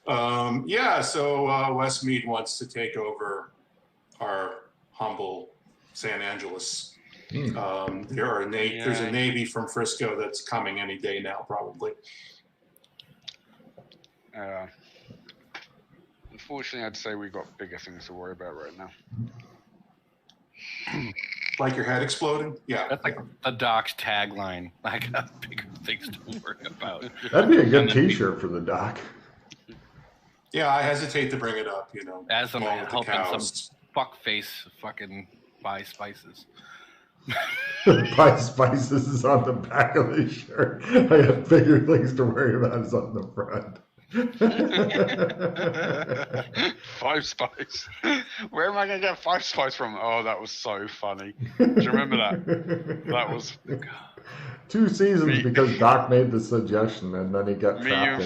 Yeah, so Westmead wants to take over our humble San Angeles. There's a Navy from Frisco that's coming any day now, probably. Unfortunately, I'd say we've got bigger things to worry about right now. Like your head exploding? Yeah. That's like the Doc's tagline. I got bigger things to worry about. That'd be a good T-shirt for the Doc. Yeah, I hesitate to bring it up, As I'm helping some fuckface fucking buy spices. Buy spices is on the back of the shirt. I got bigger things to worry about is on the front. 5 Spice. Where am I going to get 5 Spice from? Oh, that was so funny. Do you remember that? That was 2 seasons because Doc made the suggestion and then he got trapped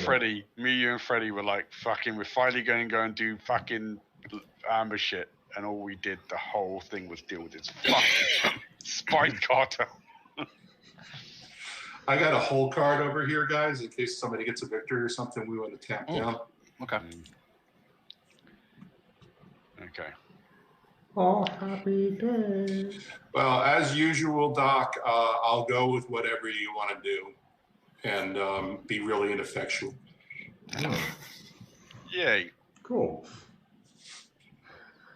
Me, you, and Freddie were like, fucking, we're finally going to go and do fucking Amber shit. And all we did, the whole thing was deal with this fucking Spice cartel. I got a whole card over here, guys, in case somebody gets a victory or something. We want to tap down. Okay. Okay. Oh, happy days. Well, as usual, Doc, I'll go with whatever you want to do and be really ineffectual. Yay. Cool.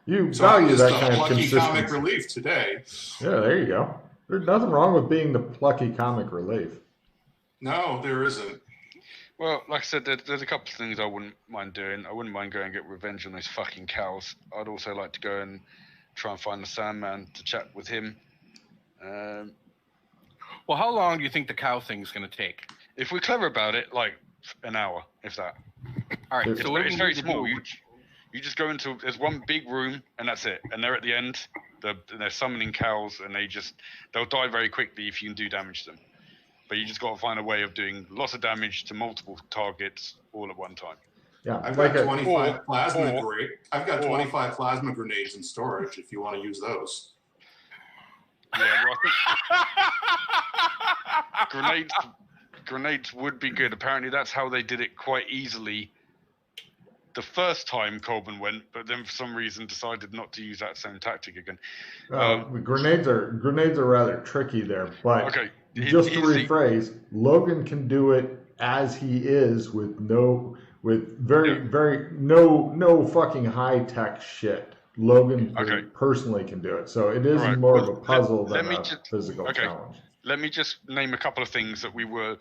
You value that kind of consistency. Plucky comic relief today. Yeah, there you go. There's nothing wrong with being the plucky comic relief. No, there isn't. Well, like I said, there's a couple of things I wouldn't mind doing. I wouldn't mind going and get revenge on those fucking cows. I'd also like to go and try and find the Sandman to chat with him. Well, how long do you think the cow thing's going to take? If we're clever about it, like an hour, if that. All right, so it's very small. You just go into, there's one big room and that's it. And they're at the end. They're summoning cows and they'll die very quickly if you can do damage to them. But you just got to find a way of doing lots of damage to multiple targets all at one time. Yeah, I've got 25 plasma grenades. I've got 25 plasma grenades in storage if you want to use those. Yeah, well, grenades would be good. Apparently, that's how they did it quite easily the first time Colburn went, but then for some reason decided not to use that same tactic again. Grenades are rather tricky there, but okay. Just to rephrase, Logan can do it as he is with no fucking high tech shit. Logan personally can do it, so it is more of a puzzle than a physical challenge. Let me just name a couple of things that we were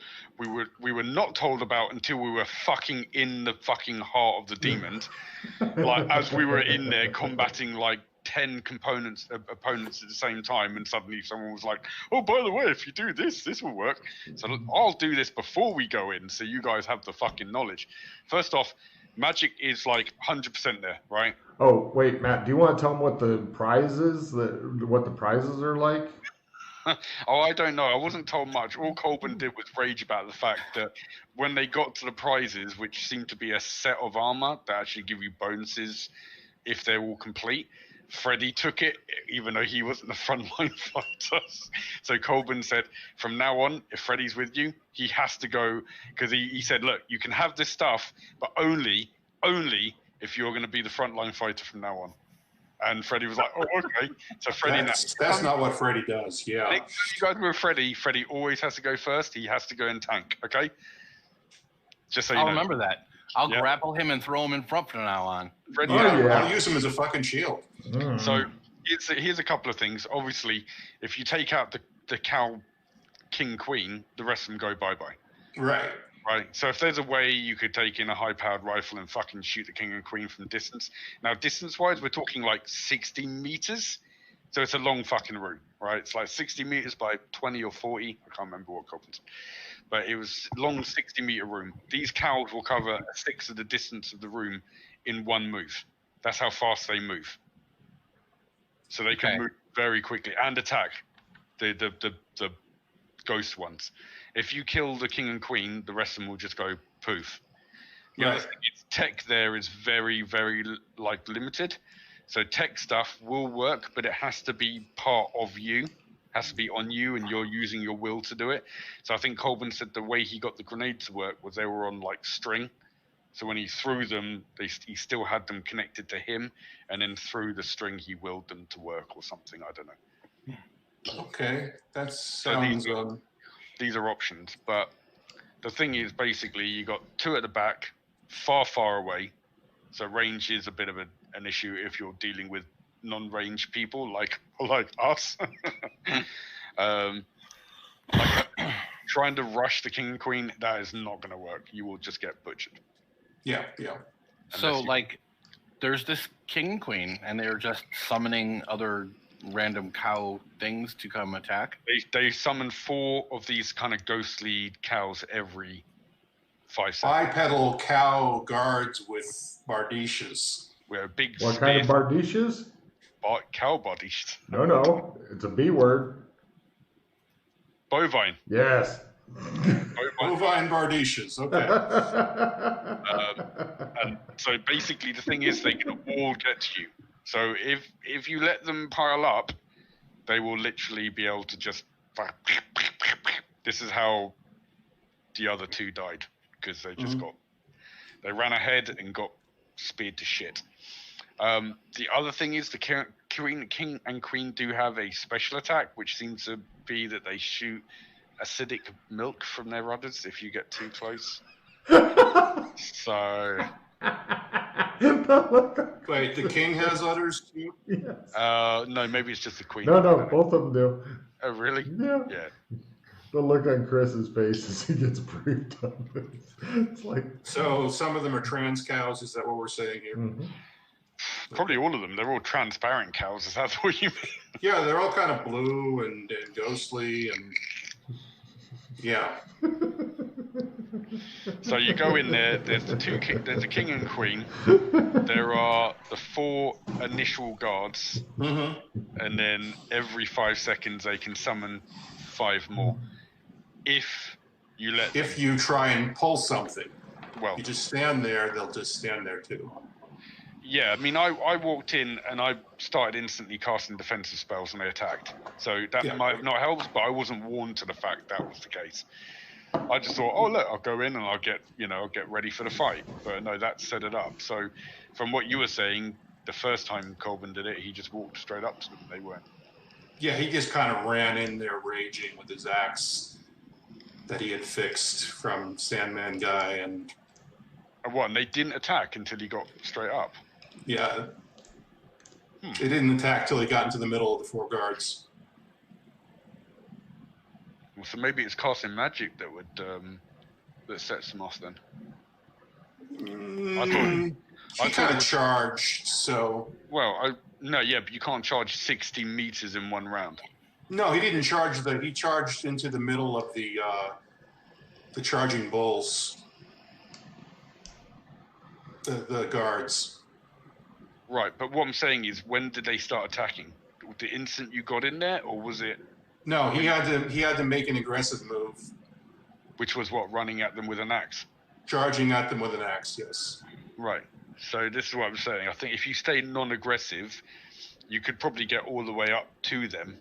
not told about until we were fucking in the fucking heart of the demons. Like as we were in there combating like 10 opponents at the same time, and suddenly someone was like, "Oh, by the way, if you do this, this will work." So I'll do this before we go in, so you guys have the fucking knowledge. First off, magic is like 100% there, right? Oh wait, Matt, do you want to tell them what the prizes are like? Oh, I don't know. I wasn't told much. All Colburn did was rage about the fact that when they got to the prizes, which seemed to be a set of armor that actually give you bonuses if they're all complete, Freddie took it, even though he wasn't the frontline fighter. So Colburn said, from now on, if Freddie's with you, he has to go, because he said, look, you can have this stuff, but only if you're going to be the frontline fighter from now on. And Freddie was like, oh, okay. So Freddie... That's not what Freddie does, yeah. Next time you guys with Freddie always has to go first. He has to go and tank, okay? Just so you know. I'll remember that. I'll grapple him and throw him in front from now on. Freddie, I'll use him as a fucking shield. Mm. So here's a couple of things. Obviously, if you take out the cow king queen, the rest of them go bye-bye. Right. So if there's a way you could take in a high-powered rifle and fucking shoot the king and queen from distance. Now, distance-wise, we're talking like 60 meters. So it's a long fucking route, right? It's like 60 meters by 20 or 40. I can't remember what Colton said. But it was long 60-meter room. These cows will cover a sixth of the distance of the room in one move. That's how fast they move. So they can move very quickly and attack the ghost ones. If you kill the king and queen, the rest of them will just go poof. The other thing is tech there is very, very like limited. So tech stuff will work, but it has to be part of you. Has to be on you, and you're using your will to do it. So I think Colburn said the way he got the grenade to work was they were on like string, So when he threw them, he still had them connected to him, and then through the string he willed them to work or something. I don't know. Okay, that sounds. So these are options, but the thing is, basically, you got 2 at the back, far away. So range is a bit of an issue if you're dealing with non-range people like us. Trying to rush the king and queen, that is not going to work. You will just get butchered. Yeah. So, there's this king and queen, and they're just summoning other random cow things to come attack? They summon 4 of these kind of ghostly cows every 5 seconds. Bipedal cow guards with bardishas. We're big. What kind of bardishas? Cow bardishas. No, it's a B word. Bovine. Yes. Bovine bardishas. Okay. And so basically, the thing is, they can all get to you. So if you let them pile up, they will literally be able to just. This is how the other 2 died, because they just they ran ahead and got speared to shit. The other thing is the king and queen do have a special attack, which seems to be that they shoot acidic milk from their udders if you get too close. So. Wait, the king has udders too? Yes. No, maybe it's just the queen. No, both of them do. Oh, really? Yeah. The look on Chris's face as he gets briefed on this. It's like. So some of them are trans cows. Is that what we're saying here? Mm-hmm. Probably all of them. They're all transparent cows. Is that what you mean? Yeah, they're all kind of blue and ghostly and. Yeah. So you go in there. There's there's a king and queen. There are the 4 initial guards, and then every 5 seconds they can summon 5 more. If you try and pull something, well, you just stand there. They'll just stand there too. Yeah, I mean, I walked in and I started instantly casting defensive spells and they attacked. So that might have not helped, but I wasn't warned to the fact that was the case. I just thought, oh look, I'll go in and I'll get ready for the fight. But no, that set it up. So from what you were saying, the first time Colvin did it, he just walked straight up to them. They weren't. Yeah, he just kind of ran in there raging with his axe that he had fixed from Sandman Guy and what? And they didn't attack until he got straight up. Yeah. They didn't attack till he got into the middle of the 4 guards. Well, so maybe it's casting magic that would that sets them off then. I kind of charged, so. Well, but you can't charge 60 meters in 1 round. No, he didn't charge. He charged into the middle of the charging bulls. The guards. Right, but what I'm saying is, when did they start attacking? The instant you got in there, or was it? No, he had to make an aggressive move. Which was what, running at them with an axe? Charging at them with an axe, yes. Right. So this is what I'm saying. I think if you stay non-aggressive, you could probably get all the way up to them,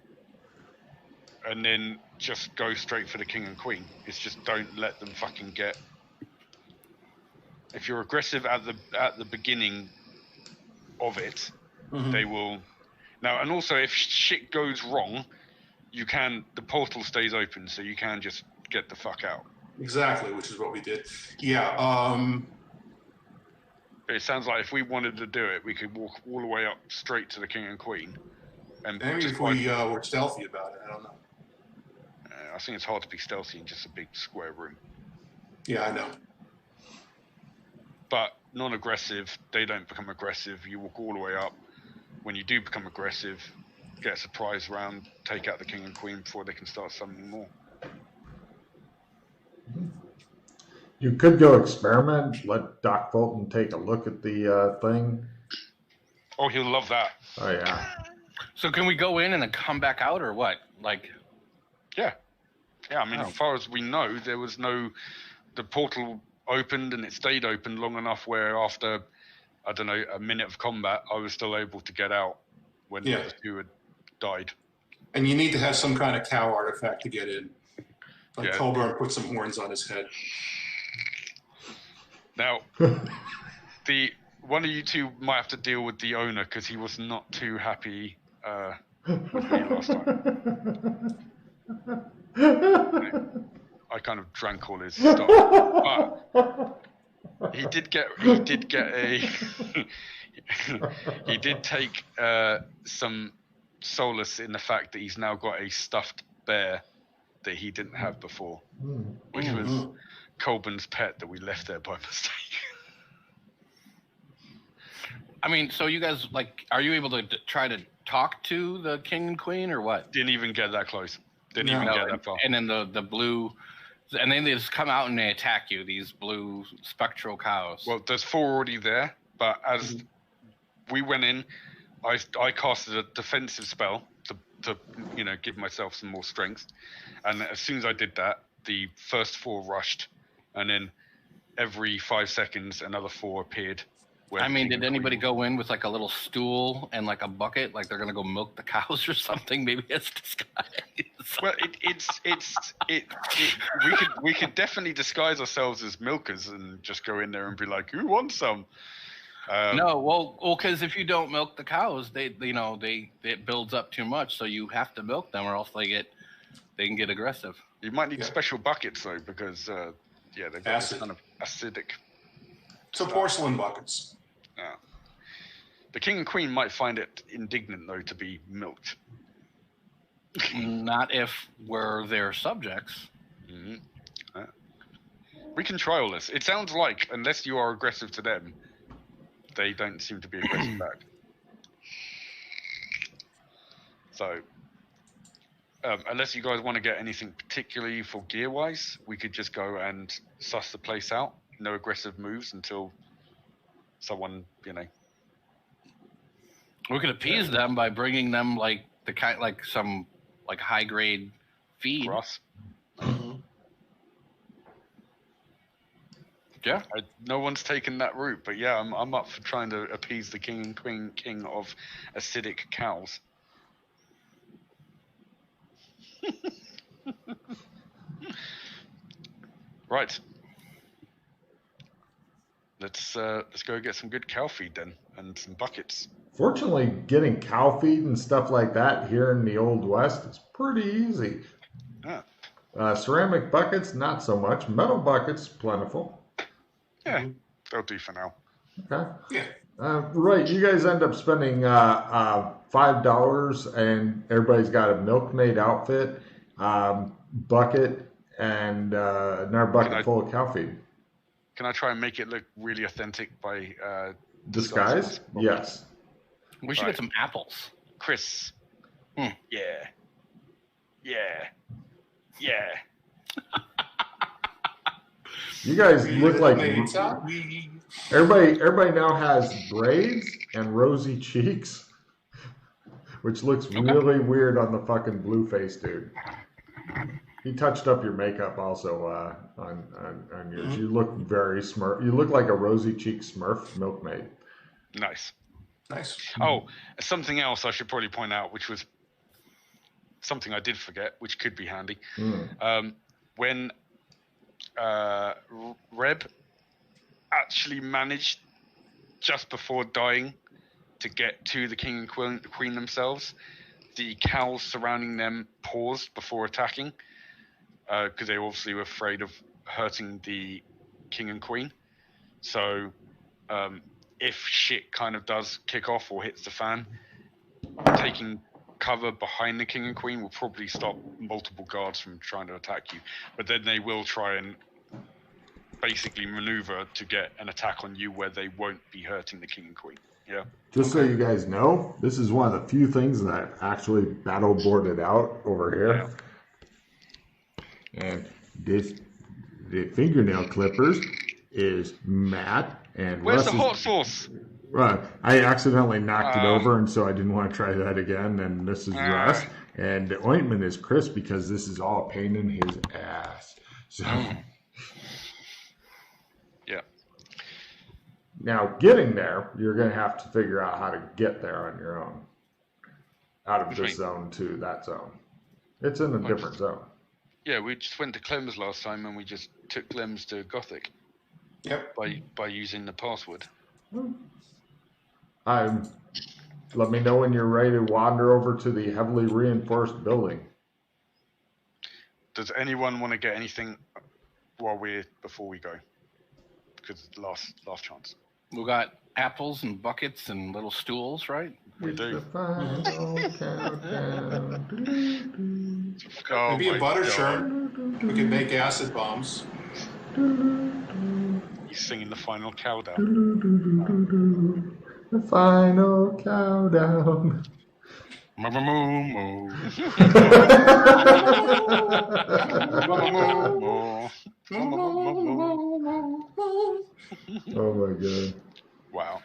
and then just go straight for the king and queen. It's just don't let them fucking get. If you're aggressive at the beginning of it, they will. Now, and also if shit goes wrong, the portal stays open, so you can just get the fuck out. Exactly, which is what we did. Yeah. But it sounds like if we wanted to do it, we could walk all the way up straight to the king and queen. And maybe if we were stealthy about it, I don't know. I think it's hard to be stealthy in just a big square room. Yeah, I know. But non-aggressive, they don't become aggressive. You walk all the way up. When you do become aggressive, get a surprise round, take out the king and queen before they can start summoning more. You could go experiment, let Doc Fulton take a look at the thing. Oh, he'll love that. Oh, yeah. So can we go in and then come back out, or what? Yeah. I mean, as far as we know, there was the portal opened and it stayed open long enough where after, I don't know, a minute of combat, I was still able to get out when the other 2 had died. And you need to have some kind of cow artifact to get in. Like Colburn put some horns on his head. Now, one of you two might have to deal with the owner because he was not too happy with me last time. I kind of drank all his stuff, but he did get he did take some solace in the fact that he's now got a stuffed bear that he didn't have before, which was Colburn's pet that we left there by mistake. I mean, so you guys, like, are you able to try to talk to the king and queen or what? Didn't even get that close. Didn't even get that far. And then the blue, and then they just come out and they attack you, these blue spectral cows. Well, there's 4 already there, but as we went in, I casted a defensive spell to give myself some more strength. And as soon as I did that, the first 4 rushed, and then every 5 seconds another 4 appeared. I mean, did anybody go in with like a little stool and like a bucket, like they're gonna go milk the cows or something? Maybe it's disguise. Well, we could definitely disguise ourselves as milkers and just go in there and be like, "Who wants some?" No, well, because if you don't milk the cows, it builds up too much, so you have to milk them, or else they can get aggressive. You might need special buckets though, because they've got this kind of acidic. So porcelain buckets. Yeah. The king and queen might find it indignant though to be milked. Not if we're their subjects. Mm-hmm. We can try all this. It sounds like, unless you are aggressive to them, they don't seem to be aggressive back. So, unless you guys want to get anything particularly for gear-wise, we could just go and suss the place out. No aggressive moves until someone, We could appease them by bringing them some high grade feed. Grass. Yeah. No one's taken that route, but yeah, I'm up for trying to appease the king and queen king of acidic cows. Right. Let's go get some good cow feed then, and some buckets. Fortunately, getting cow feed and stuff like that here in the Old West is pretty easy. Yeah. Ceramic buckets, not so much. Metal buckets, plentiful. Yeah, they'll do for now. Okay. Yeah. Right, you guys end up spending $5, and everybody's got a milkmaid outfit, bucket, and another bucket full of cow feed. Can I try and make it look really authentic by disguise? Yes. We should get some apples. Chris. Yeah. You guys look like everybody now has braids and rosy cheeks, which looks really weird on the fucking blue face dude. He touched up your makeup also on yours. You look very Smurf. You look like a rosy cheek Smurf milkmaid. Nice. Oh, something else I should probably point out, which was something I did forget, which could be handy. When Reb actually managed, just before dying, to get to the king and queen themselves, the cows surrounding them paused before attacking, because they obviously were afraid of hurting the king and queen. So if shit kind of does kick off or hits the fan, taking cover behind the king and queen will probably stop multiple guards from trying to attack you. But then they will try and basically maneuver to get an attack on you where they won't be hurting the king and queen. Yeah. Just so you guys know, this is one of the few things that I've actually battle boarded out over here. Yeah. And the fingernail clippers is Matt and where's the hot sauce? I accidentally knocked it over, and so I didn't want to try that again. And this is Russ, and the ointment is Chris because this is all a pain in his ass. So, yeah. Now getting there, you're going to have to figure out how to get there on your own, out of this zone to that zone. It's in a different zone. Yeah, we just went to Clem's last time, and we just took Clem's to Gothic. Yep. By using the password. Let me know when you're ready to wander over to the heavily reinforced building. Does anyone want to get anything before we go? Because last chance. We got apples and buckets and little stools, right? We do. The final countdown. Maybe a butter churn. We could make acid bombs. He's singing the final countdown. The final countdown. Moo. Oh my god. Wow.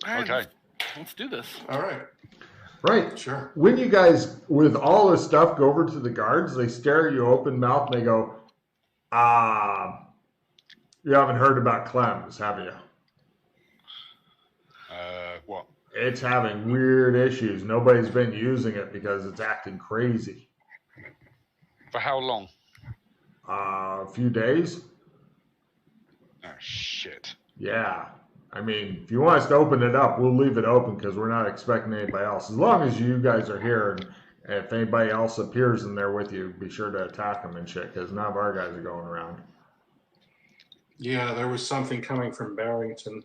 Right, okay. Let's do this. All right. Right. Sure. When you guys, with all this stuff, go over to the guards, they stare at you open mouth and they go, you haven't heard about Clem's, have you? What? It's having weird issues. Nobody's been using it because it's acting crazy. For how long? A few days. Oh, shit. Yeah. I mean, if you want us to open it up, we'll leave it open because we're not expecting anybody else. As long as you guys are here, and if anybody else appears in there with you, be sure to attack them and shit because none of our guys are going around. Yeah, there was something coming from Barrington.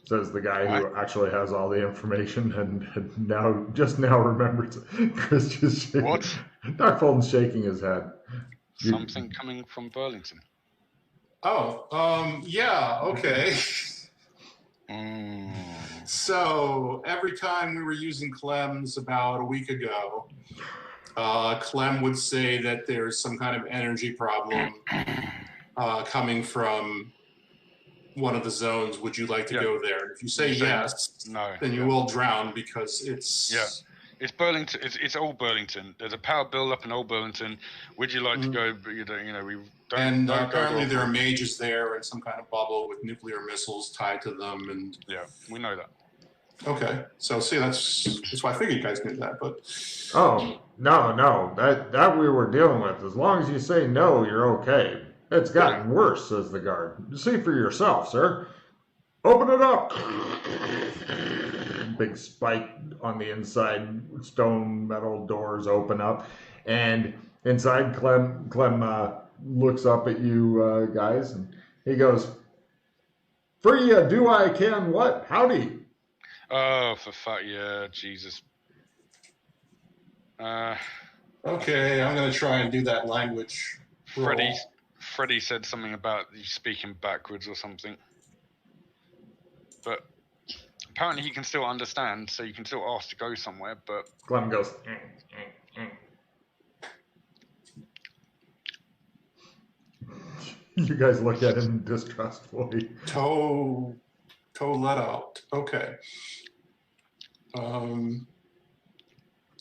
Says the guy who actually has all the information and now remembers it. Chris just shaking. What? Doc Fulton's shaking his head. Something coming from Burlington. Oh, yeah, okay. So every time we were using Clem's about a week ago, Clem would say that there's some kind of energy problem coming from one of the zones. Would you like to go there? If you say yes, then you will drown because it's... Yeah. It's Burlington. It's old Burlington. There's a power build-up in old Burlington. Would you like to go? We don't. And don't apparently go there are mages there and some kind of bubble with nuclear missiles tied to them. And yeah, we know that. Okay, so see, that's why I figured you guys knew that. But no, that we were dealing with. As long as you say no, you're okay. It's gotten worse, says the guard. See for yourself, sir. Open it up. Big spike on the inside, stone metal doors open up, and inside Clem looks up at you guys, and he goes, "Free do I can what? Howdy." Oh, for fuck yeah, Jesus. Okay, I'm gonna try and do that language. Freddie said something about you speaking backwards or something, but apparently he can still understand, so you can still ask to go somewhere. But Clem goes. You guys look at him distrustfully. Toe let out. Okay.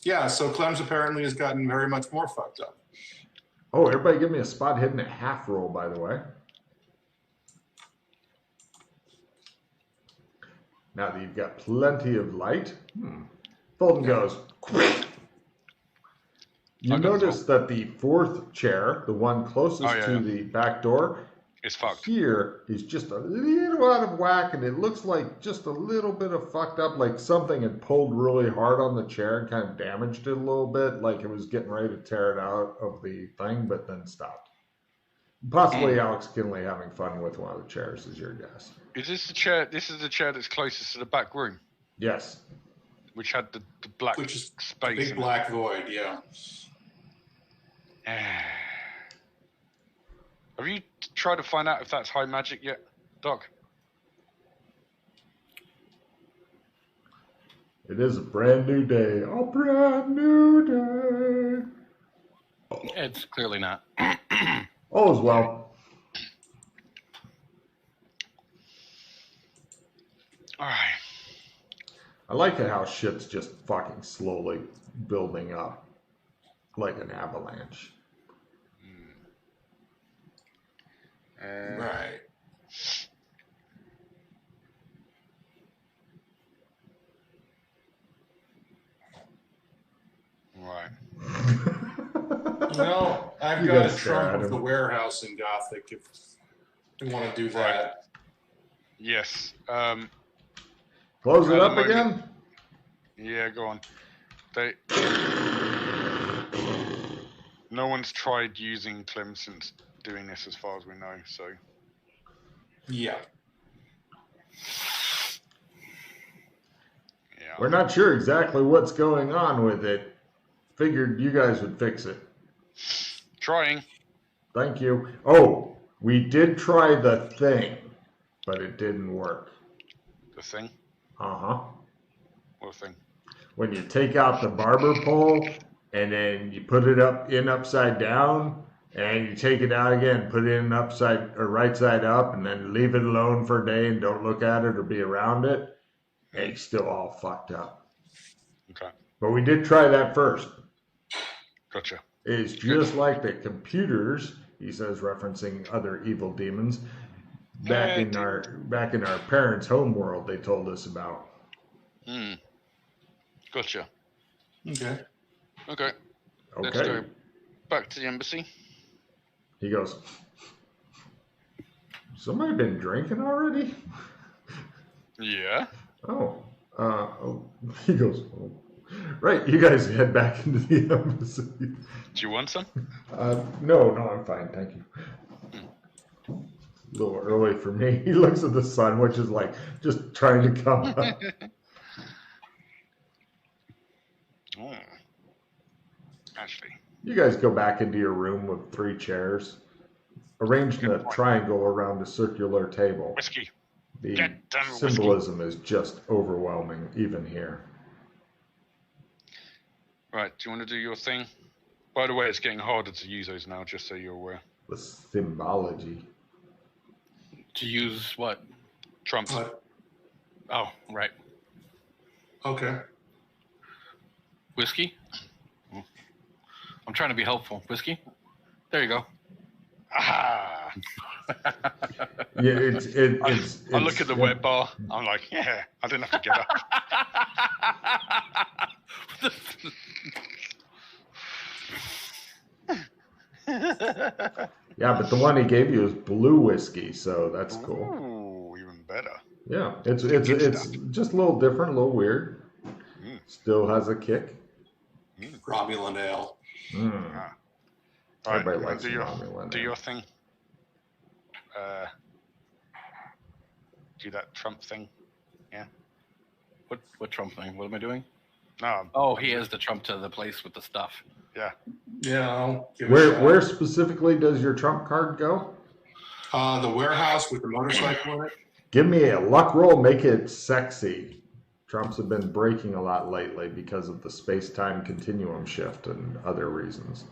Yeah, so Clem's apparently has gotten very much more fucked up. Oh, everybody give me a spot hidden at half roll, by the way. Now that you've got plenty of light, Fulton goes, You notice that the fourth chair, the one closest to the back door, is fucked. Here is just a little out of whack, and it looks like just a little bit of fucked up, like something had pulled really hard on the chair and kind of damaged it a little bit, like it was getting ready to tear it out of the thing, but then stopped. Possibly Alex Kinley having fun with one of the chairs is your guess. Is this the chair? This is the chair that's closest to the back room? Yes. Which had the black space. Big black void, yeah. Have you tried to find out if that's high magic yet, Doc? It is a brand new day. A brand new day. It's clearly not. All is well. All right. I like it how shit's just fucking slowly building up like an avalanche. Right. No, I've got a trunk with the warehouse in Gothic if you want to do that. Right. Yes. Close it up again? Yeah, go on. No one's tried using Clem since doing this as far as we know, so... Yeah. We're not sure exactly what's going on with it. Figured you guys would fix it. Trying. Thank you. Oh, we did try the thing, but it didn't work. The thing? Uh-huh. What thing? When you take out the barber pole and then you put it upside down and you take it out again, put it in right side up and then leave it alone for a day and don't look at it or be around it, it's still all fucked up. Okay. But we did try that first. Gotcha. It's just like the computers, he says, referencing other evil demons, back in our parents' home world they told us about. Gotcha. Okay. Let's go back to the embassy. He goes, somebody been drinking already? Yeah. He goes, oh. Right, you guys head back into the embassy. Do you want some? No, I'm fine, thank you. A little early for me. He looks at the sun, which is like just trying to come up. Actually. You guys go back into your room with 3 chairs, arranged in a triangle around a circular table. Whiskey. The symbolism is just overwhelming, even here. Right, do you want to do your thing? By the way, it's getting harder to use those now, just so you're aware. The symbology. To use what? Trumps. Oh, right. Okay. Whiskey? I'm trying to be helpful. Whiskey? There you go. Ah. Yeah, I look at the wet bar. I'm like, yeah, I didn't have to get up. Yeah, but the one he gave you is blue whiskey, so that's cool. Ooh, even better. Yeah, it's just a little different, a little weird. Still has a kick. Romulan ale. Everybody likes do your thing. Do that Trump thing. Yeah. What Trump thing? What am I doing? No. Oh, he is the Trump to the place with the stuff. Yeah. Yeah. Where specifically does your Trump card go? The warehouse with the motorcycle in it. Give me a luck roll. Make it sexy. Trumps have been breaking a lot lately because of the space-time continuum shift and other reasons.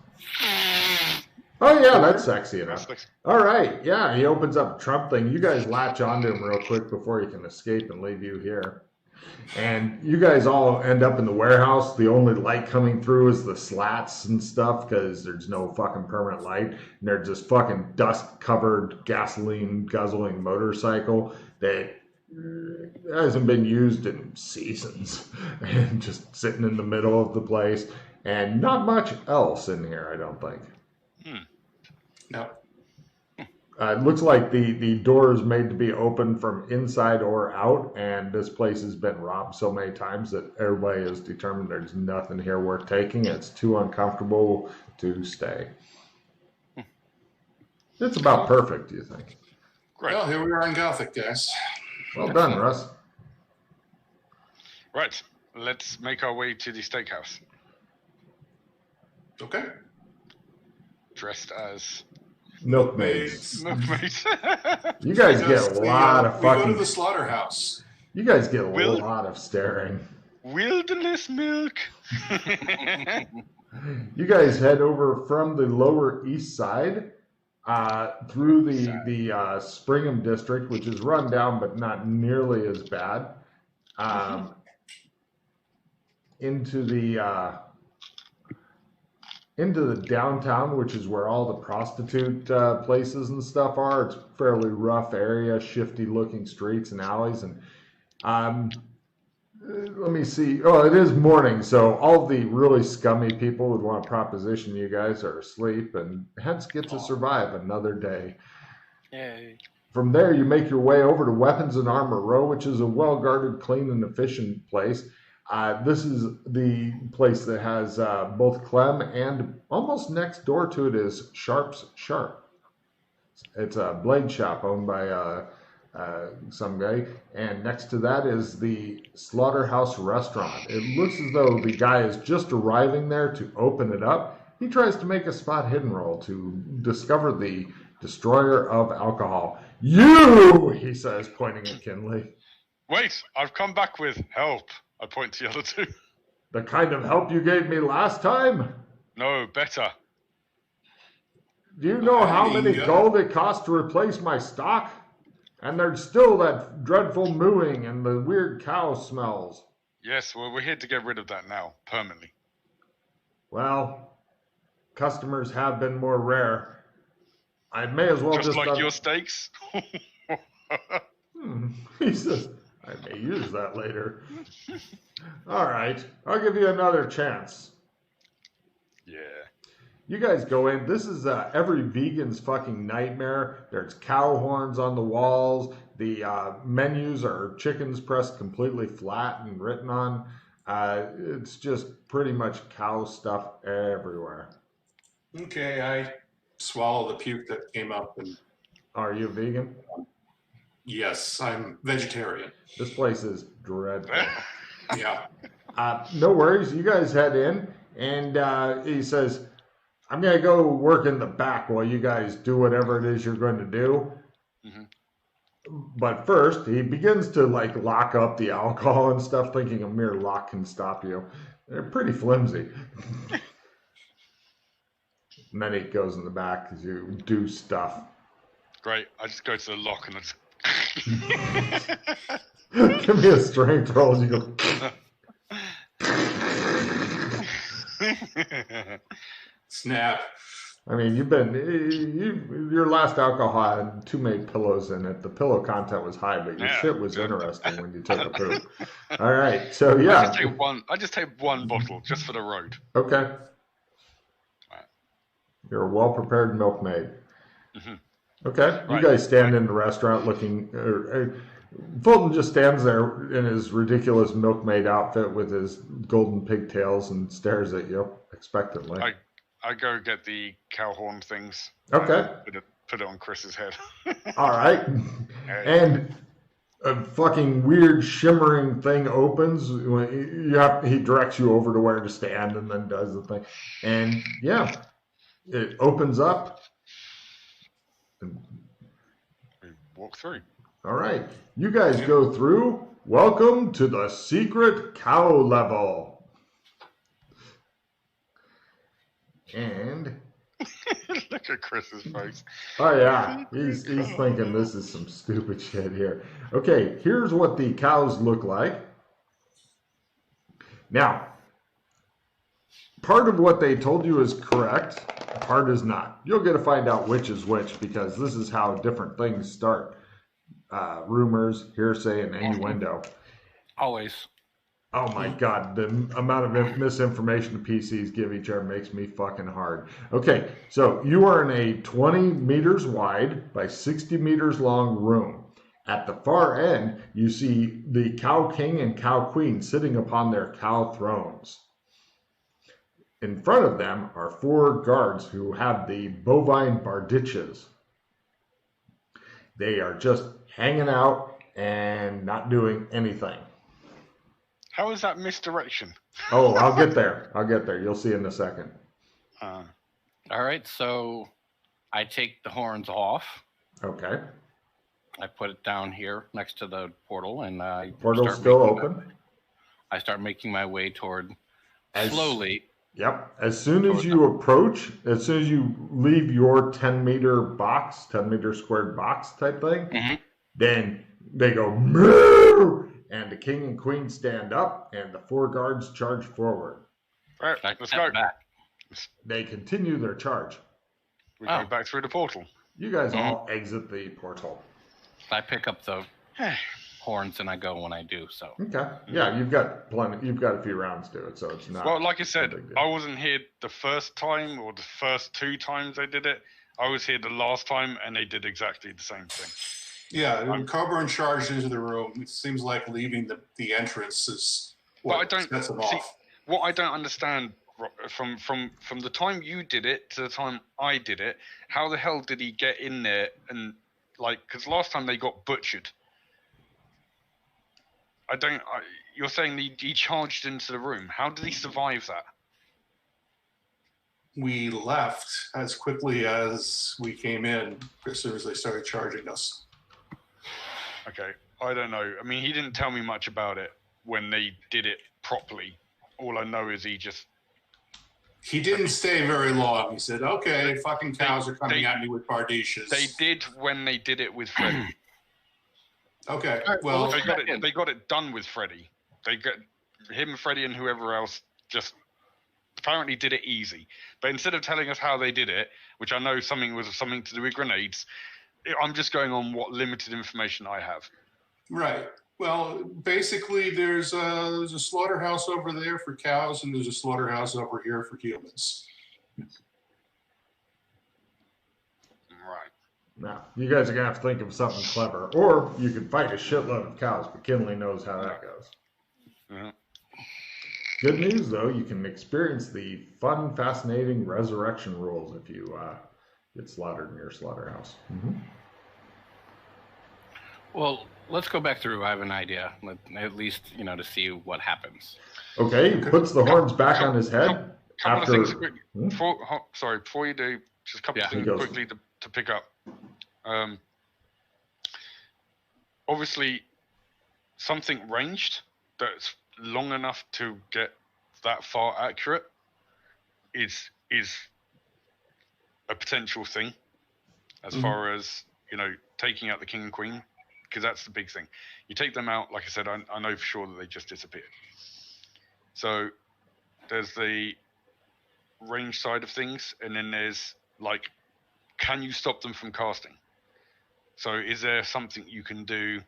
Oh, yeah, that's sexy enough. All right, yeah, he opens up Trump thing. You guys latch onto him real quick before he can escape and leave you here. And you guys all end up in the warehouse. The only light coming through is the slats and stuff because there's no fucking permanent light. And there's this fucking dust-covered, gasoline-guzzling motorcycle that hasn't been used in seasons and just sitting in the middle of the place. And not much else in here, I don't think. No. It looks like the door is made to be open from inside or out, and this place has been robbed so many times that everybody is determined there's nothing here worth taking. It's too uncomfortable to stay. It's about perfect, do you think? Great. Well, here we are in Gothic, guys. Well done, Russ. Right, let's make our way to the steakhouse. Okay. Dressed as milkmaids. Milkmaids. You guys get a lot of fucking. We go to the slaughterhouse. You guys get a lot of staring. Wilderness milk. You guys head over from the Lower East Side through the Springham district, which is run down but not nearly as bad, into the downtown, which is where all the prostitute places and stuff are. It's a fairly rough area, shifty looking streets and alleys, and Let me see. Oh, it is morning, so all the really scummy people would want to proposition you guys are asleep and hence get to survive another day. Yay. From there, you make your way over to Weapons and Armor Row, which is a well-guarded, clean, and efficient place. This is the place that has both Clem and almost next door to it is Sharp's Sharp. It's a blade shop owned by some guy, and next to that is the Slaughterhouse Restaurant. It looks as though the guy is just arriving there to open it up. He tries to make a spot hidden roll to discover the destroyer of alcohol. You, he says, pointing at Kinley. Wait, I've come back with help. I point to the other two. The kind of help you gave me last time? No, better. Do you know how many gold it cost to replace my stock? And there's still that dreadful mooing and the weird cow smells. Yes, well, we're here to get rid of that now, permanently. Well, customers have been more rare. I may as well just like your steaks? He says, I may use that later. All right, I'll give you another chance. Yeah. You guys go in. This is every vegan's fucking nightmare. There's cow horns on the walls. The menus are chickens pressed completely flat and written on. It's just pretty much cow stuff everywhere. Okay, I swallow the puke that came up. And are you vegan? Yes, I'm vegetarian. This place is dreadful. Yeah. No worries. You guys head in, and he says, I'm going to go work in the back while you guys do whatever it is you're going to do. Mm-hmm. But first, he begins to lock up the alcohol and stuff, thinking a mere lock can stop you. They're pretty flimsy. And then he goes in the back as you do stuff. Great. I just go to the lock and I just... Give me a strength roll as you go... Snap. I mean, your last alcohol had 2 made pillows in it. The pillow content was high, but your shit was interesting when you took a poop. All right, so yeah. I just take one bottle just for the road. Okay. Right. You're a well-prepared milkmaid. Mm-hmm. Okay, you guys stand in the restaurant looking... Fulton just stands there in his ridiculous milkmaid outfit with his golden pigtails and stares at you expectantly. I go get the cow horn things. Okay. Put it on Chris's head. All right. And a fucking weird shimmering thing opens. He directs you over to where to stand and then does the thing. And yeah, it opens up. And we walk through. All right. You guys go through. Welcome to the secret cow level. And look at Chris's face. Oh yeah, he's thinking this is some stupid shit here. Okay, here's what the cows look like. Now, part of what they told you is correct, part is not. You'll get to find out which is which because this is how different things start. Rumors, hearsay, and innuendo. Always. Oh my God, the amount of misinformation the PCs give each other makes me fucking hard. Okay, so you are in a 20 meters wide by 60 meters long room. At the far end, you see the Cow King and Cow Queen sitting upon their cow thrones. In front of them are 4 guards who have the bovine bardiches. They are just hanging out and not doing anything. How is that misdirection? Oh, I'll get there. You'll see in a second. All right, so I take the horns off. Okay. I put it down here next to the portal, and portal's still open. I start making my way toward slowly. Yep. As soon as you approach, as soon as you leave your 10 meter squared box type thing, then they go moo. And the king and queen stand up, and the 4 guards charge forward. All right, let's go. Back. They continue their charge. We go back through the portal. You guys all exit the portal. I pick up the horns than I go when I do. So okay, yeah, you've got plenty. You've got a few rounds to it, so it's not. Well, like I said, I wasn't here the first time or the first 2 times they did it. I was here the last time, and they did exactly the same thing. Yeah, when Coburn charged into the room, it seems like leaving the entrance is what sets them off. What I don't understand from the time you did it to the time I did it, how the hell did he get in there and because last time they got butchered. You're saying he charged into the room. How did he survive that? We left as quickly as we came in as soon as they started charging us. Okay, I don't know. I mean, he didn't tell me much about it when they did it properly. All I know is he didn't stay very long. He said, okay, fucking cows are coming at me with bardishes. They did when they did it with Freddy. Okay, well, they got it done with Freddy. Him and Freddy and whoever else just apparently did it easy. But instead of telling us how they did it, which I know was something to do with grenades, I'm just going on what limited information I have. Right. Well, basically, there's a slaughterhouse over there for cows, and there's a slaughterhouse over here for humans. Right. Now, you guys are going to have to think of something clever. Or you could fight a shitload of cows, but Kinley knows how that goes. Yeah. Good news, though, you can experience the fun, fascinating resurrection rules if you get slaughtered in your slaughterhouse. Mm-hmm. Well, let's go back through. I have an idea, at least, to see what happens. Okay, he puts the horns back on his head. Couple of things quick. Before you do, just a couple of things quickly to pick up. Obviously, something ranged that's long enough to get that far accurate is a potential thing as far as taking out the king and queen, because that's the big thing. You take them out, like I said, I know for sure that they just disappeared. So there's the range side of things, and then there's can you stop them from casting? So is there something you can do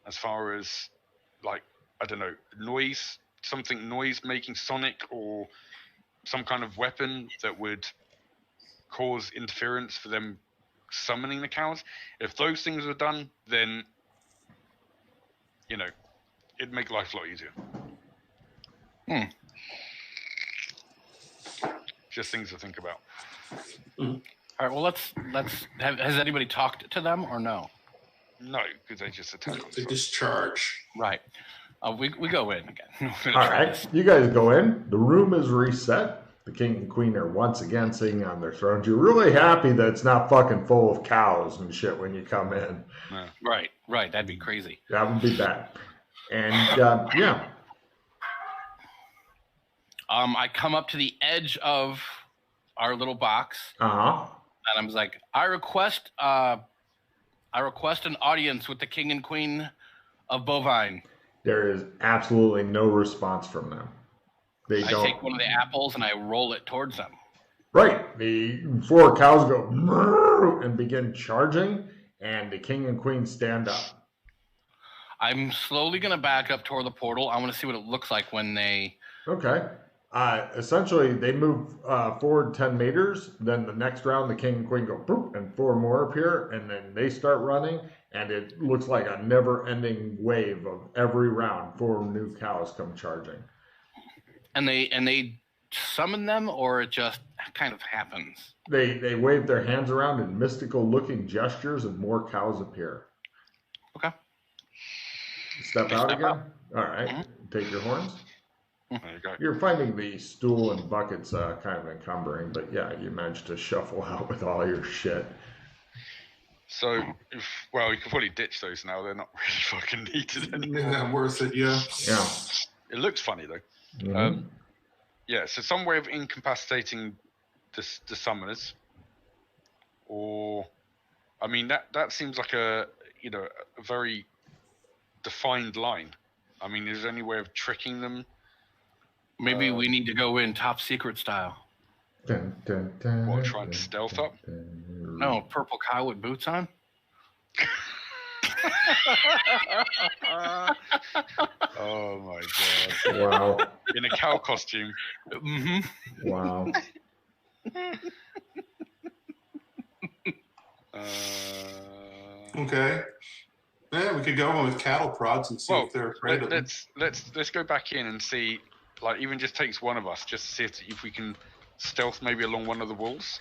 as far as I don't know, noise making sonic, or some kind of weapon that would cause interference for them summoning the cows? If those things were done, then it'd make life a lot easier. Just things to think about. All right, well, has anybody talked to them or no? No, because they just attack us. They discharge. Right. We go in again. All right, you guys go in. The room is reset. The king and queen are once again sitting on their thrones. You're really happy that it's not fucking full of cows and shit when you come in. Yeah. Right. That'd be crazy. That would be bad. And yeah. I come up to the edge of our little box. Uh-huh. And I'm like, I request an audience with the king and queen of Bovine. There is absolutely no response from them. I take one of the apples and I roll it towards them. Right. The 4 cows go and begin charging, and the king and queen stand up. I'm slowly going to back up toward the portal. I want to see what it looks like when they... Okay. Essentially, they move forward 10 meters. Then the next round, the king and queen go boop, and 4 more appear, and then they start running, and it looks like a never-ending wave of every round. 4 new cows come charging. And they summon them, or it just kind of happens? They wave their hands around in mystical-looking gestures, and more cows appear. Okay. Step out again? All right. Mm-hmm. Take your horns. There you go. You're finding the stool and buckets kind of encumbering, but yeah, you managed to shuffle out with all your shit. So, you can probably ditch those now. They're not really fucking needed anymore. Not worth it, yeah. Yeah. It looks funny, though. Mm-hmm. So some way of incapacitating the summoners, or, I mean, that seems like a very defined line. I mean, is there any way of tricking them? Maybe we need to go in top secret style. Dun, dun, dun, what, trying to stealth up? No, purple cow with boots on? Oh my god! Wow. In a cow costume. Mm-hmm. Wow. Okay. Yeah, we could go in with cattle prods and see if they're afraid of them. Let's go back in and see. Like, even just takes one of us, just to see if we can stealth maybe along one of the walls.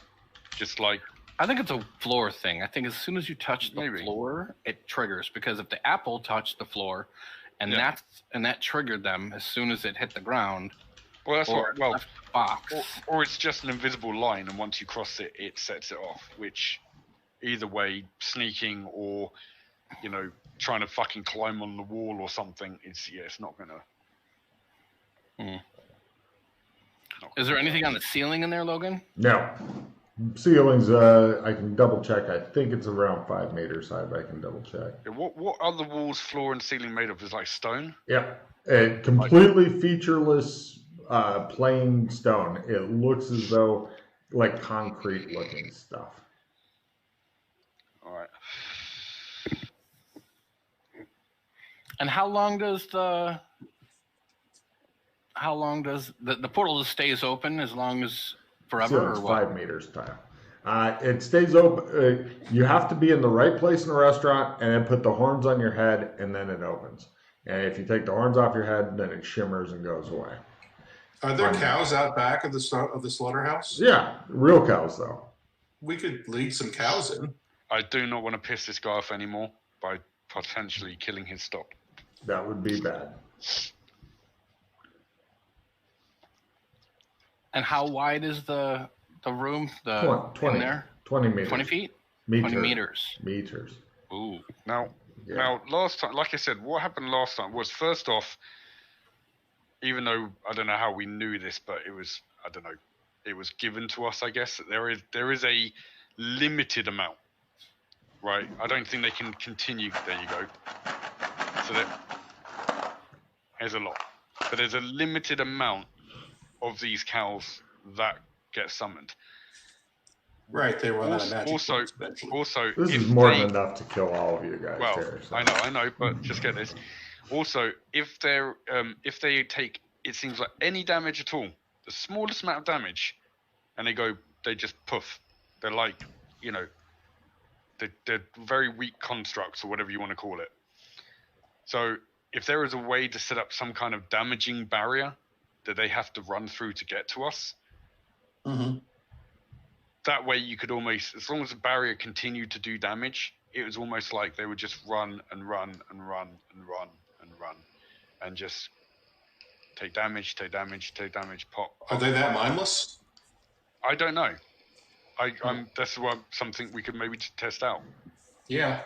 Just like. I think it's a floor thing. I think as soon as you touch the floor, it triggers, because if the apple touched the floor, and that triggered them as soon as it hit the ground. Well, that's or what. Box. Or it's just an invisible line, and once you cross it, it sets it off. Which, either way, sneaking or, trying to fucking climb on the wall or something, it's not gonna. Is there anything on the ceiling in there, Logan? No. Ceilings, I can double check. I think it's around 5 meters high, but I can double check. Yeah, what are the walls, floor, and ceiling made of? Is like stone? Yeah. Completely featureless, plain stone. It looks as though like concrete looking stuff. All right. And how long does the portal just stays open as long as forever, or what? 5 meters tile. It stays open. You have to be in the right place in the restaurant, and then put the horns on your head, and then it opens. And if you take the horns off your head, then it shimmers and goes away. Are there cows out back of the slaughterhouse? Yeah, real cows though. We could lead some cows in. I do not want to piss this guy off anymore by potentially killing his stock. That would be bad. And how wide is the room? 20 in there? 20 meters. 20 feet? Meters. 20 meters. Meters. Ooh. Now, last time, like I said, what happened last time was, first off, even though I don't know how we knew this, but it was, it was given to us, I guess, that there is a limited amount, right? I don't think they can continue. There you go. So there's a lot, but there's a limited amount of these cows that get summoned. Right, they run out of magic. Also, this is more than enough to kill all of you guys. Well, here, so. I know, but just get this. Also, if they take, it seems like any damage at all, the smallest amount of damage, and they just poof. They're like, they're very weak constructs or whatever you want to call it. So if there is a way to set up some kind of damaging barrier that they have to run through to get to us, that way you could almost, as long as the barrier continued to do damage, it was almost like they would just run and run and run and run and run and just take damage, pop. Are they that mindless? I don't know. That's something we could maybe test out. Yeah.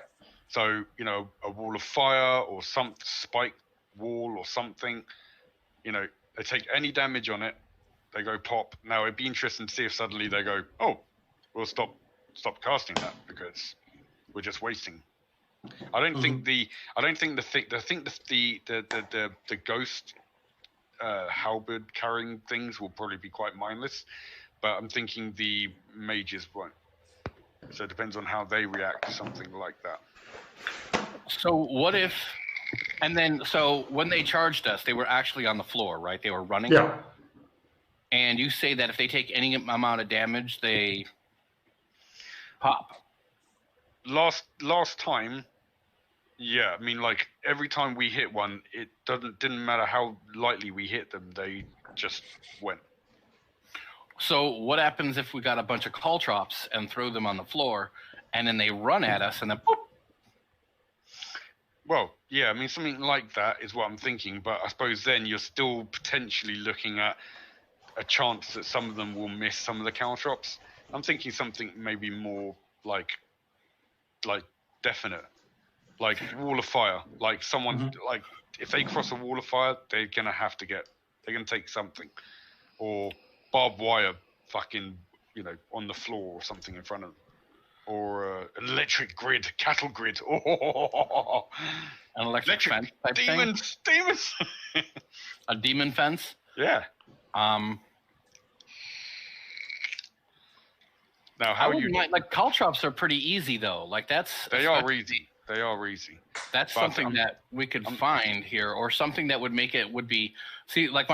So, a wall of fire or some spike wall or something, they take any damage on it, they go pop. Now, it'd be interesting to see if suddenly they go, oh, we'll stop casting that because we're just wasting. I don't think the ghost halberd carrying things will probably be quite mindless, but I'm thinking the mages won't. So it depends on how they react to something like that. So what if, and then, so when they charged us, they were actually on the floor, right? They were running? Yeah. And you say that if they take any amount of damage, they pop. Last time, yeah. I mean, like, every time we hit one, it didn't matter how lightly we hit them, they just went. So what happens if we got a bunch of caltrops and throw them on the floor, and then they run at us, and then boop? Well, yeah, I mean, something like that is what I'm thinking, but I suppose then you're still potentially looking at a chance that some of them will miss some of the caltrops. I'm thinking something maybe more like definite, like wall of fire. Like someone, like if they cross a wall of fire, they're gonna take something, or barbed wire, fucking, on the floor or something in front of them, or electric grid, cattle grid. Oh, an electric fence type demons. A demon fence. Yeah. Now, how you like caltrops are pretty easy though. Like they are easy. They are easy. That's something that we could find here, or something that would make it would be. See, like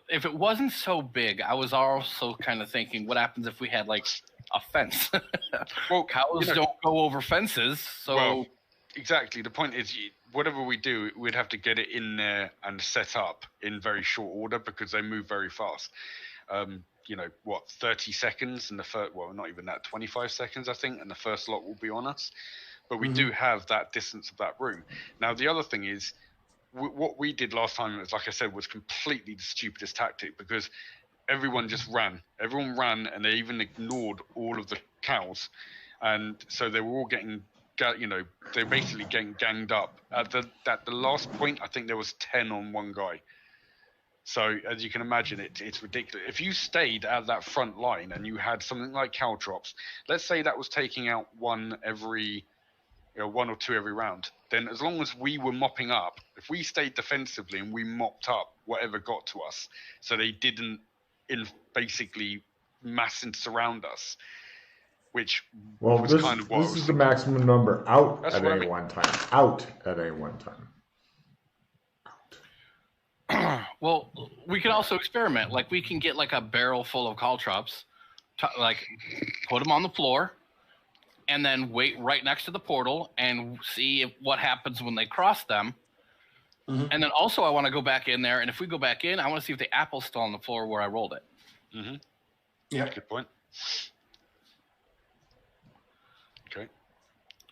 if it wasn't so big, I was also kind of thinking, what happens if we had like a fence? Well, cows don't go over fences, so. Well, exactly. The point is, whatever we do, we'd have to get it in there and set up in very short order because they move very fast. 30 seconds and the first, well, not even that, 25 seconds, I think, and the first lot will be on us. But we do have that distance of that room. Now, the other thing is, what we did last time, was, like I said, was completely the stupidest tactic because everyone just ran. Everyone ran, and they even ignored all of the cows. And so they were all getting, they're basically getting ganged up. At the last point, I think there was 10 on one guy. So as you can imagine, it's ridiculous. If you stayed at that front line and you had something like caltrops, let's say that was taking out one or two every round, then as long as we were mopping up, if we stayed defensively and we mopped up whatever got to us, so they didn't basically mass and surround us, which was kind of what this is the maximum number out at any one time. Out at any one time. Well, we could also experiment. Like, we can get like a barrel full of caltrops, like put them on the floor, and then wait right next to the portal and see what happens when they cross them. Mm-hmm. And then also I want to go back in there, and if we go back in, I want to see if the apple's still on the floor where I rolled it. Mm-hmm. Yeah, good point. Okay.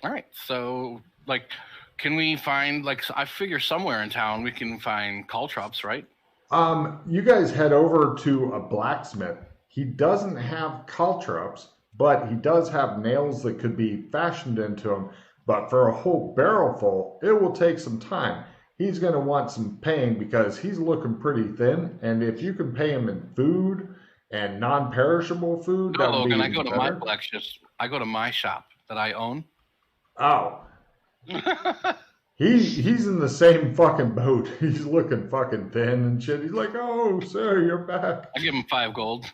All right. So, like, can we find, like, I figure somewhere in town we can find caltrops, right? You guys head over to a blacksmith. He doesn't have caltrops, but he does have nails that could be fashioned into them. But for a whole barrel full, it will take some time. He's going to want some paying because he's looking pretty thin. And if you can pay him in food and non-perishable food, no, Logan, I go to my blacksmith. I go to my shop that I own. Oh. He's in the same fucking boat. He's looking fucking thin and shit. He's like, "Oh, sir, you're back." I give him 5 gold.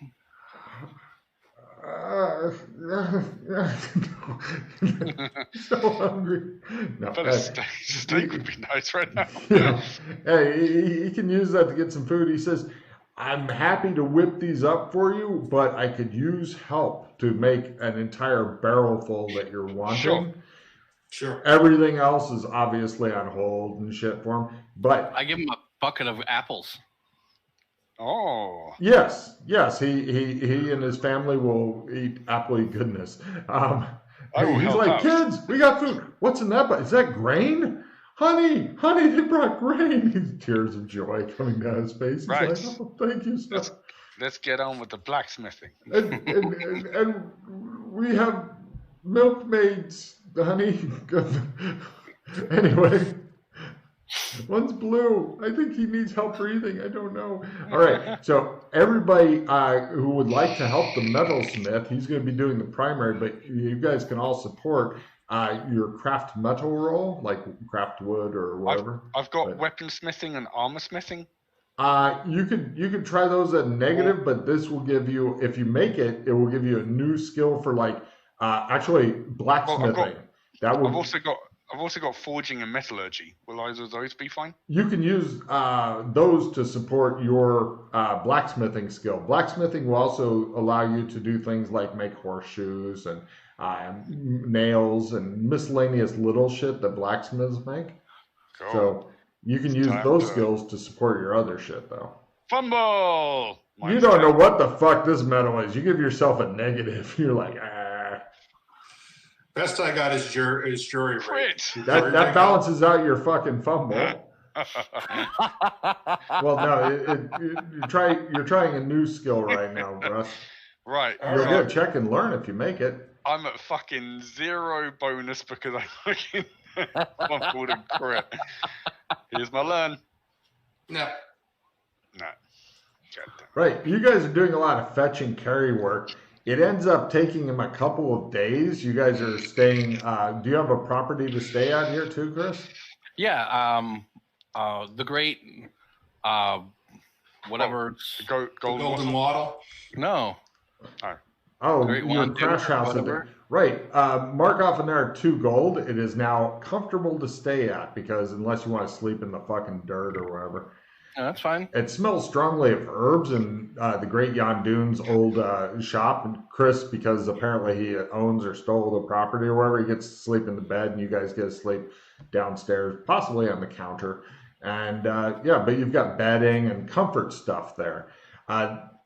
So hungry. No, but a steak would be nice right now. Yeah. Hey, he can use that to get some food. He says, "I'm happy to whip these up for you, but I could use help to make an entire barrel full that you're wanting." Sure. Everything else is obviously on hold and shit for him, but I give him a bucket of apples. Oh. Yes. He and his family will eat apple goodness. He's like, "Kids, we got food. What's in that? Is that grain? Honey, they brought grain." Tears of joy coming down his face. He's like, "Oh, thank you, sir." Let's get on with the blacksmithing. And we have milkmaids, honey. Anyway. One's blue. I think he needs help breathing. I don't know. All right. So everybody who would like to help the metalsmith, he's going to be doing the primary, but you guys can all support your craft metal roll, like craft wood or whatever. I've got weaponsmithing and armor smithing. You could try those at negative, but this will give you, if you make it, it will give you a new skill for like actually blacksmithing. I've also got forging and metallurgy. Will either of those be fine? You can use those to support your blacksmithing skill. Blacksmithing will also allow you to do things like make horseshoes and nails and miscellaneous little shit that blacksmiths make. Cool. So you can use those skills to support your other shit, though. Fumble! You don't know what the fuck this metal is. You give yourself a negative. You're like, Best I got is jury rate. That balances out your fucking fumble. Well, no, you're trying a new skill right now, Russ. Right. You're good. Check and learn if you make it. I'm at fucking 0 bonus because I fucking fumbled and crit. Here's my learn. No. Right. You guys are doing a lot of fetch and carry work. It ends up taking him a couple of days. You guys are staying. Do you have a property to stay at here too, Chris? Yeah. The Great, whatever. Golden Wattle? No. Oh, your crash house. Right. Mark off in there 2 gold. It is now comfortable to stay at because unless you want to sleep in the fucking dirt or whatever. Yeah, that's fine. It smells strongly of herbs in the Great Yondoon's old shop. And Chris, because apparently he owns or stole the property or whatever, he gets to sleep in the bed and you guys get to sleep downstairs, possibly on the counter. And but you've got bedding and comfort stuff there.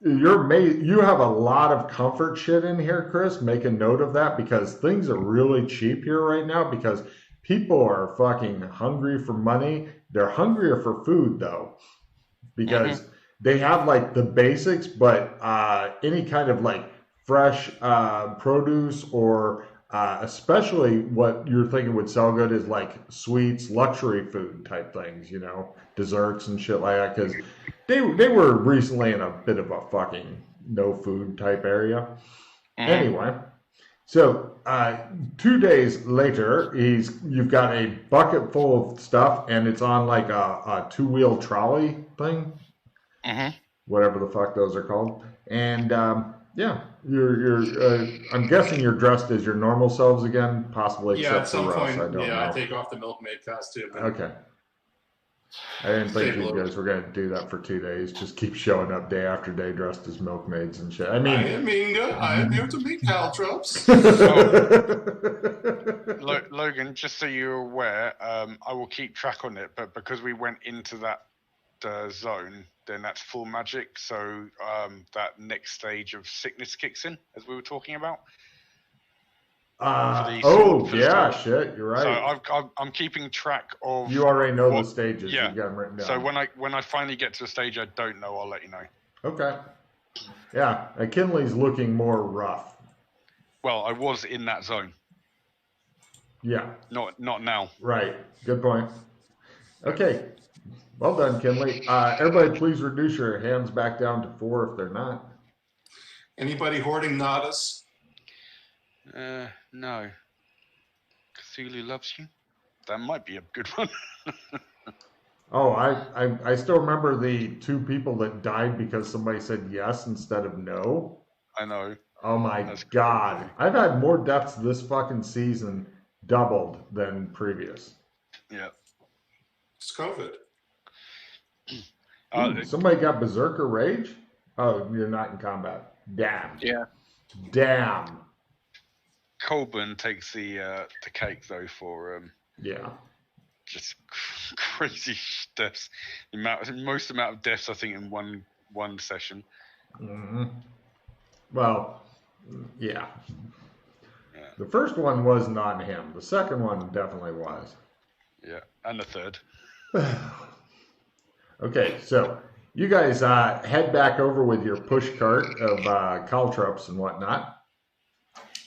You have a lot of comfort shit in here, Chris. Make a note of that because things are really cheap here right now because people are fucking hungry for money. They're hungrier for food though, because they have like the basics, but any kind of like fresh produce or especially what you're thinking would sell good is like sweets, luxury food type things, you know, desserts and shit like that. Because they were recently in a bit of a fucking no food type area. Anyway, so 2 days later, you've got a bucket full of stuff, and it's on like a 2-wheel trolley thing, whatever the fuck those are called. And you're I'm guessing you're dressed as your normal selves again, possibly except for Russ. I don't know. I take off the milkmaid costume. Okay. I didn't think you guys were going to do that for 2 days. Just keep showing up day after day dressed as milkmaids and shit. I am here to meet caltrops. Logan, just so you're aware, I will keep track on it, but because we went into that zone, then that's full magic. So that next stage of sickness kicks in, as we were talking about. Shit, you're right. So I'm keeping track of. You already know the stages. Yeah. You've got them written down. So when I finally get to a stage I don't know, I'll let you know. Okay. Yeah, Kinley's looking more rough. Well, I was in that zone. Yeah. Not now. Right. Good point. Okay. Well done, Kinley. Everybody, please reduce your hands back down to 4 if they're not. Anybody hoarding nadas? No. Cthulhu loves you. That might be a good one. Oh, I still remember the 2 people that died because somebody said yes instead of no. I know. Oh my God. Crazy. I've had more deaths this fucking season doubled than previous. Yeah. It's COVID. Somebody got Berserker Rage? Oh, you're not in combat. Damn. Yeah. Damn. Colburn takes the cake though for just crazy deaths. Most amount of deaths I think in one session. Well, yeah. The first one wasn't on him. The second one definitely was. Yeah, and the third. Okay, so you guys head back over with your push cart of caltrops and whatnot.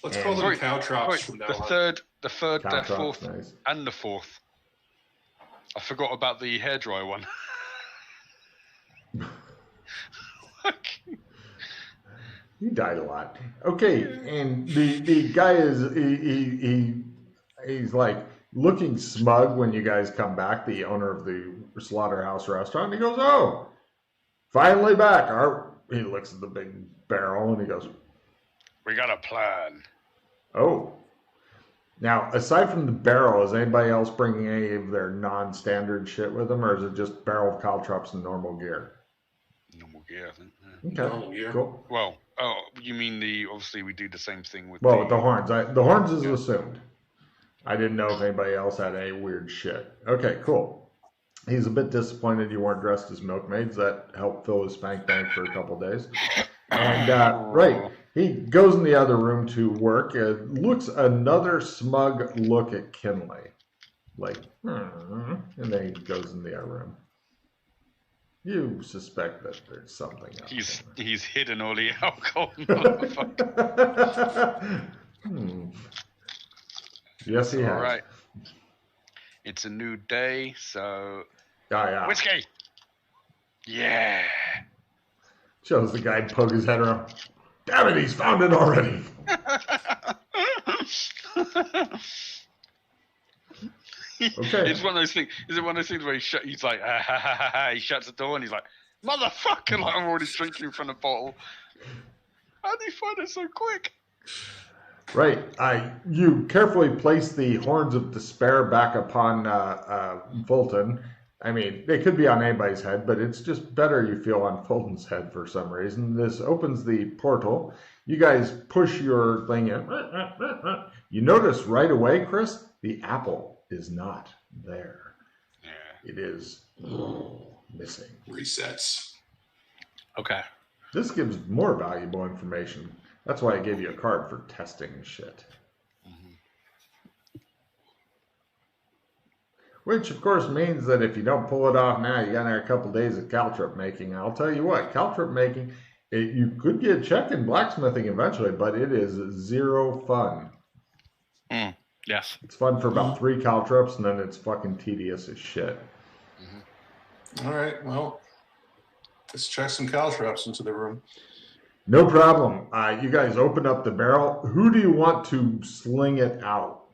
Let's call them caltrops from now on. The third, the fourth, nice. And the fourth. I forgot about the hairdryer one. You died a lot. Okay, and the guy is he's like looking smug when you guys come back. The owner of the slaughterhouse restaurant. He goes, "Oh, finally back." He looks at the big barrel and he goes, "We got a plan." Oh. Now, aside from the barrel, is anybody else bringing any of their non-standard shit with them, or is it just barrel of caltrops and normal gear? Normal gear, I think. Yeah. Okay, normal gear. Cool. Well, you mean obviously we do the same thing with with the horns. The horns is assumed. I didn't know if anybody else had any weird shit. Okay, cool. He's a bit disappointed you weren't dressed as milkmaids. That helped fill his spank bank for a couple days. And, right. He goes in the other room to work, looks another smug look at Kinley. Like, and then he goes in the other room. You suspect that there's something else. He's hidden all the alcohol. Yes, he has. All right. It's a new day, so... yeah. Whiskey! Yeah! Shows the guy poke his head around. Damn it, he's found it already. Okay. It's one of those things. Is it one of those things where he's like, he shuts the door and he's like, motherfucker, like I'm already drinking from the bottle. How do you find it so quick? Right. You carefully place the horns of despair back upon Fulton. I mean, they could be on anybody's head, but it's just better you feel on Fulton's head for some reason. This opens the portal. You guys push your thing in. You notice right away, Chris, the apple is not there. Yeah. It is missing. Resets. Okay. This gives more valuable information. That's why I gave you a card for testing shit. Which, of course, means that if you don't pull it off now, you got a couple days of caltrip making. I'll tell you what, caltrip making, you could get a check in blacksmithing eventually, but it is zero fun. Yes. It's fun for about 3 caltrips, and then it's fucking tedious as shit. All right, well, let's check some caltrops into the room. No problem. You guys open up the barrel. Who do you want to sling it out?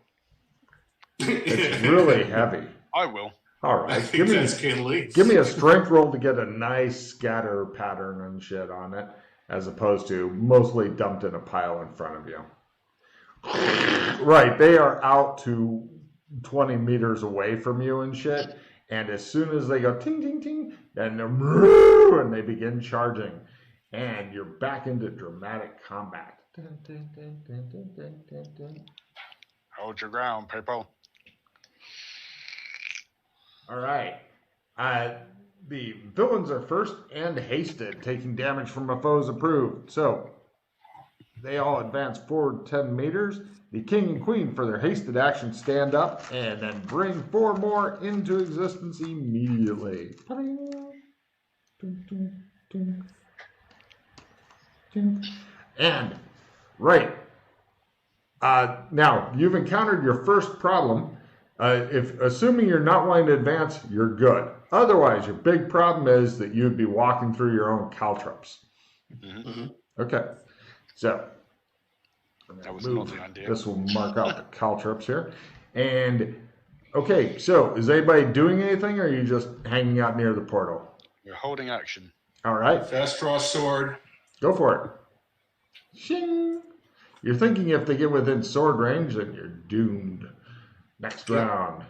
It's really heavy. I will. All right. Give me a strength roll to get a nice scatter pattern and shit on it, as opposed to mostly dumped in a pile in front of you. Right. They are out to 20 meters away from you and shit. And as soon as they go ting, ting, ting, then and they begin charging. And you're back into dramatic combat. Hold your ground, people. All right. The villains are first and hasted, taking damage from a foe's approved. So they all advance forward 10 meters. The king and queen, for their hasted action, stand up and then bring 4 more into existence immediately. And, right. Now, you've encountered your first problem. Assuming you're not wanting to advance, you're good. Otherwise, your big problem is that you'd be walking through your own caltrops. Mm-hmm. Okay. So, that was not the idea. This will mark out the caltrops here. And, okay, so is anybody doing anything, or are you just hanging out near the portal? We're holding action. All right. Fast draw sword. Go for it. Shing. You're thinking if they get within sword range, then you're doomed. Next round.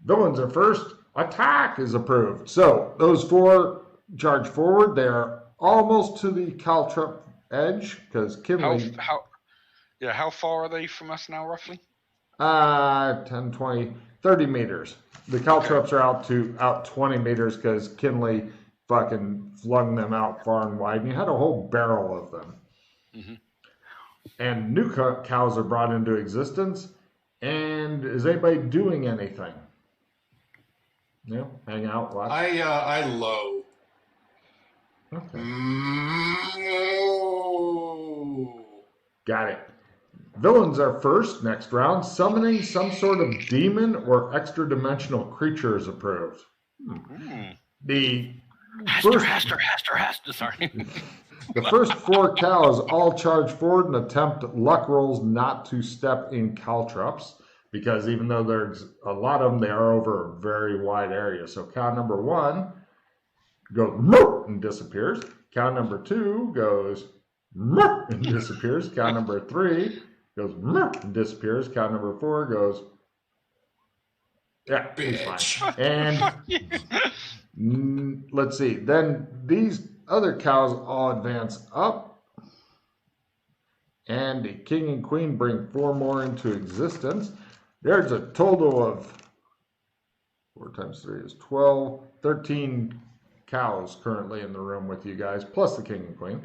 Villains are first. Attack is approved. So those 4 charge forward. They're almost to the caltrop edge because Kinley. How far are they from us now, roughly? 10, 20, 30 meters. The caltrops are out 20 meters because Kinley fucking flung them out far and wide, and you had a whole barrel of them. Mm-hmm. And new cows are brought into existence. And is anybody doing anything? No, hang out, watch. I low. Okay. Got it. Villains are first next round. Summoning some sort of demon or extra-dimensional creature is approved. The Hester, sorry. The first 4 cows all charge forward and attempt luck rolls not to step in caltrops, because even though there's a lot of them, they are over a very wide area. So cow number 1 goes and disappears. Cow number 2 goes and disappears. Cow number 3 goes and disappears. Cow number 4 goes, yeah, he's fine. And let's see. Then these other cows all advance up, and the king and queen bring 4 more into existence. There's a total of 4 times 3 is 12, 13 cows currently in the room with you guys, plus the king and queen.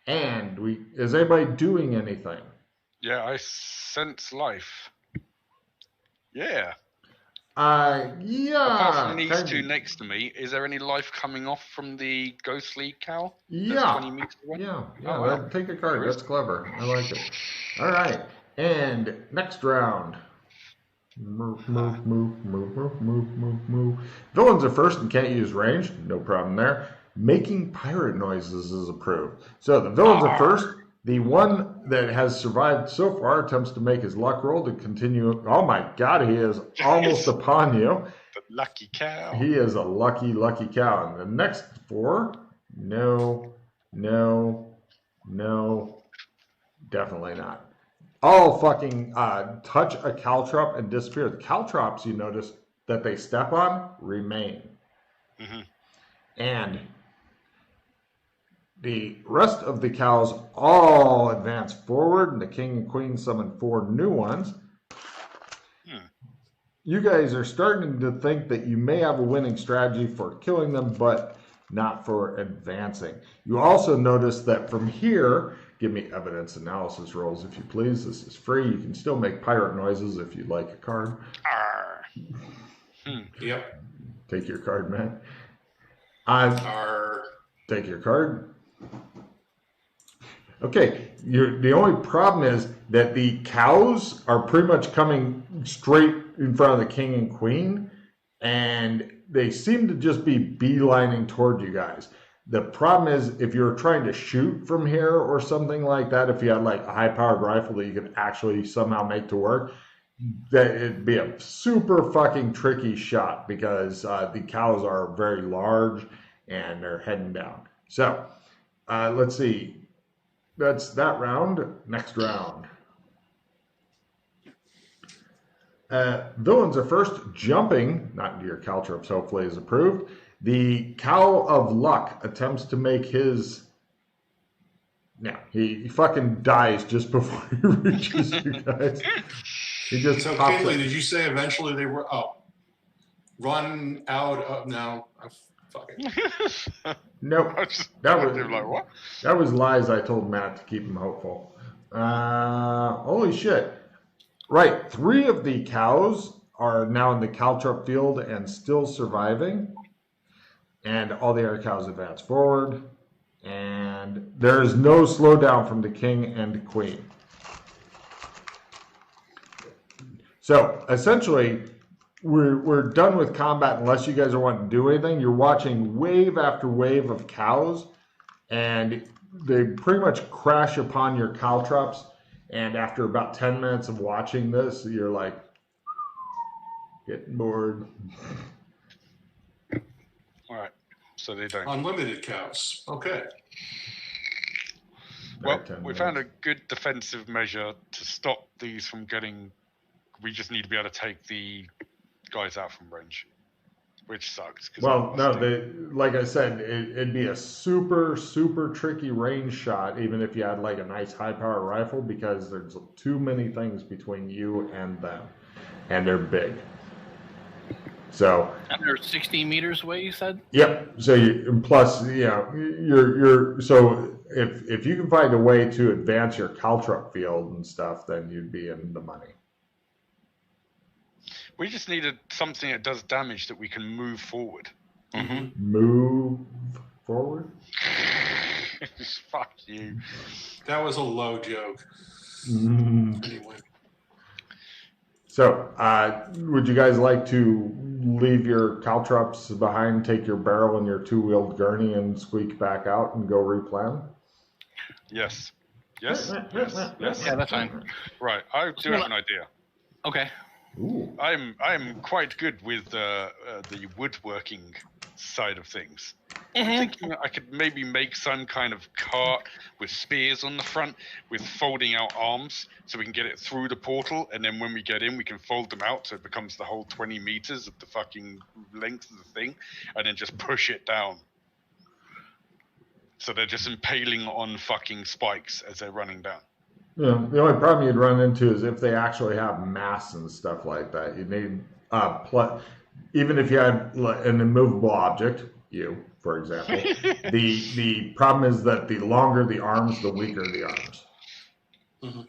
And is anybody doing anything? Yeah, I sense life. Yeah. Yeah. Apart from these 2 next to me, is there any life coming off from the ghostly cow? Yeah. 20 meters away? Yeah. Oh, wow. Take a card. That's clever. I like it. All right. And next round. Move. Villains are first and can't use range. No problem there. Making pirate noises is approved. So the villains are first. The one that has survived so far attempts to make his luck roll to continue. Oh my God, he is almost upon you. The lucky cow. He is a lucky cow. And the next 4, no, definitely not. all fucking touch a caltrop and disappear. The caltrops, you notice that they step on, remain. Mm-hmm. And the rest of the cows all advance forward, and the king and queen summon 4 new ones. You guys are starting to think that you may have a winning strategy for killing them, but not for advancing. You also notice that from here, give me evidence analysis rolls if you please. This is free. You can still make pirate noises if you'd like a card. Yep. Take your card, man. Take your card. Okay, the only problem is that the cows are pretty much coming straight in front of the king and queen, and they seem to just be beelining toward you guys. The problem is if you're trying to shoot from here or something like that, if you had like a high-powered rifle that you could actually somehow make to work, that it'd be a super fucking tricky shot because the cows are very large and they're heading down. So let's see. That's that round. Next round. Villains are first jumping, not into your caltrops, hopefully is approved. The Cow of Luck attempts to make his... No, he fucking dies just before he reaches you guys. He just so, Kinley, did you say eventually they were... Oh, run out of... No, fuck it. Nope. That was lies I told Matt to keep him hopeful. Holy shit. Right, 3 of the cows are now in the caltrop field and still surviving. And all the other cows advance forward. And there is no slowdown from the king and queen. So, essentially, we're done with combat unless you guys are wanting to do anything. You're watching wave after wave of cows, and they pretty much crash upon your caltrops. And after about 10 minutes of watching this, you're like, getting bored. All right, so they don't. Unlimited cows. Okay. Well, we found a good defensive measure to stop these from getting... We just need to be able to take the guys out from range, which sucks. Well, no, like I said, it'd be a super, super tricky range shot, even if you had like a nice high-power rifle, because there's too many things between you and them, and they're big. So. And they're 60 meters away, you said? Yep. So plus, you know, you're so if you can find a way to advance your caltrop field and stuff, then you'd be in the money. We just needed something that does damage that we can move forward. Mm-hmm. Move forward? Fuck you. That was a low joke. Anyway. So, would you guys like to leave your caltrops behind, take your barrel and your 2-wheeled gurney and squeak back out and go replan? Yes. Yes. Yes. Yeah, that's fine. Right. I do have an idea. Okay. Ooh. I'm quite good with the woodworking side of things. Mm-hmm. I'm thinking I could maybe make some kind of cart with spears on the front with folding out arms so we can get it through the portal, and then when we get in we can fold them out so it becomes the whole 20 meters of the fucking length of the thing, and then just push it down. So they're just impaling on fucking spikes as they're running down. Yeah, the only problem you'd run into is if they actually have mass and stuff like that. You need even if you had an immovable object, you, for example, the problem is that the longer the arms, the weaker the arms. Mm-hmm.